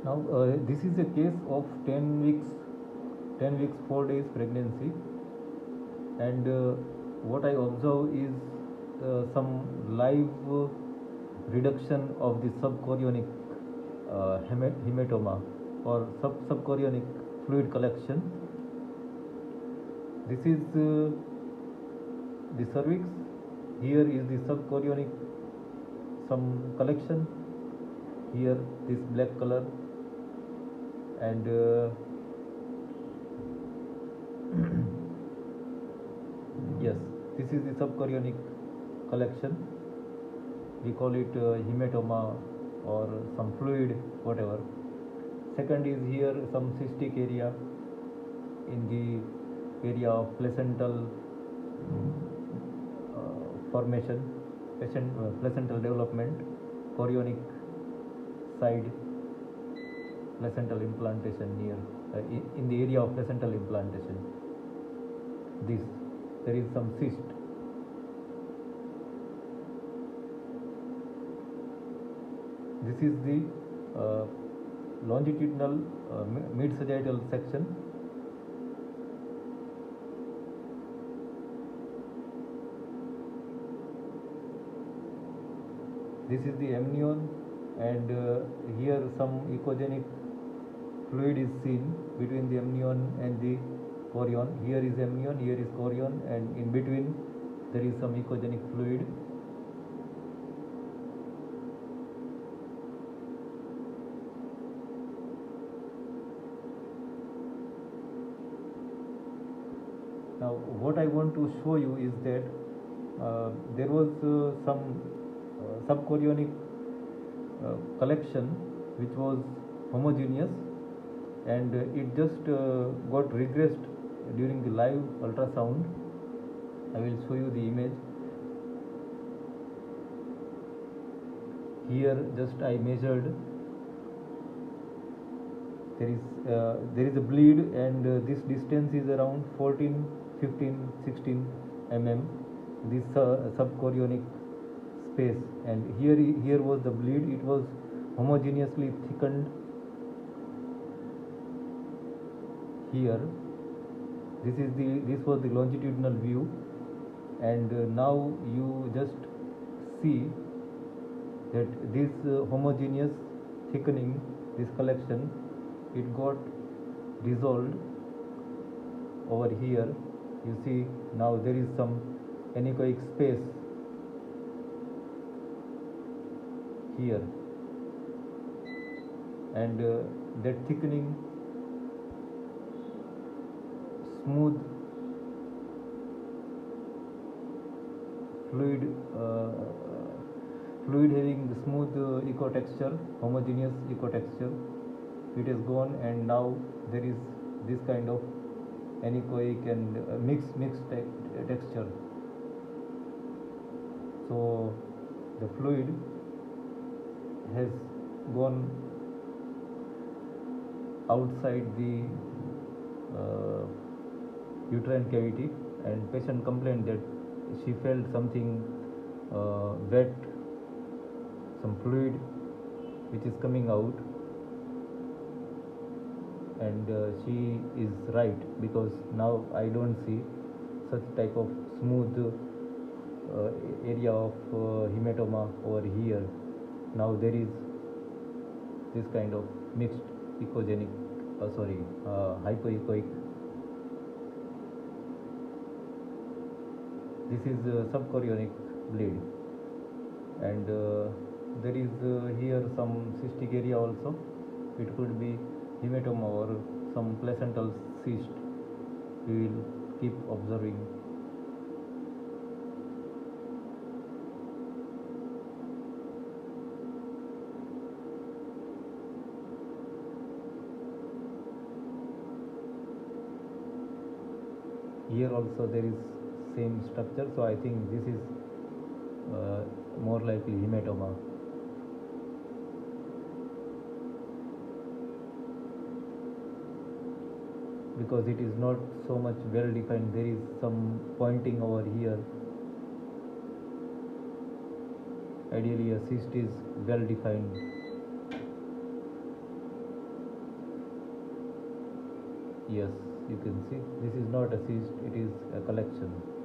Now this is a case of 10 weeks 4 days pregnancy, and what I observe is some live reduction of the subchorionic hematoma or subchorionic fluid collection. This is the cervix. Here is the subchorionic some collection. Here this black color, and yes, this is the subchorionic collection. We call it hematoma or some fluid, whatever. Second is here some cystic area in the area of placental formation, placental development, chorionic side, placental implantation near in the area of placental implantation. This there is some cyst. This is the longitudinal mid sagittal section. This is the amnion, and here some echogenic fluid is seen between the amnion and the chorion. Here is amnion, here is chorion, and in between there is some echogenic fluid. Now what I want to show you is that there was some subchorionic collection which was homogeneous, and it just got regressed during the live ultrasound. I will show you the image. Here just I measured. There is a bleed, and this distance is around 14, 15, 16 mm. This subchorionic space, and here was the bleed. It was homogeneously thickened here. This was the longitudinal view, and now you just see that this homogeneous thickening, this collection, it got dissolved over here. You see now there is some anechoic space here, and that thickening, smooth fluid fluid having the smooth echo texture, homogeneous echo texture, it is gone, and now there is this kind of anechoic and mixed texture. So the fluid has gone outside the uterine cavity, and patient complained that she felt something wet, some fluid which is coming out, and she is right, because now I don't see such type of smooth area of hematoma over here. Now there is this kind of mixed echogenic, hypoechoic. This is subchorionic bleed, and there is here some cystic area also. It could be hematoma or some placental cyst. We will keep observing. Here also there is same structure, so I think this is more likely hematoma. Because it is not so much well defined, there is some pointing over here. Ideally a cyst is well defined. Yes, you can see this is not a cyst, it is a collection.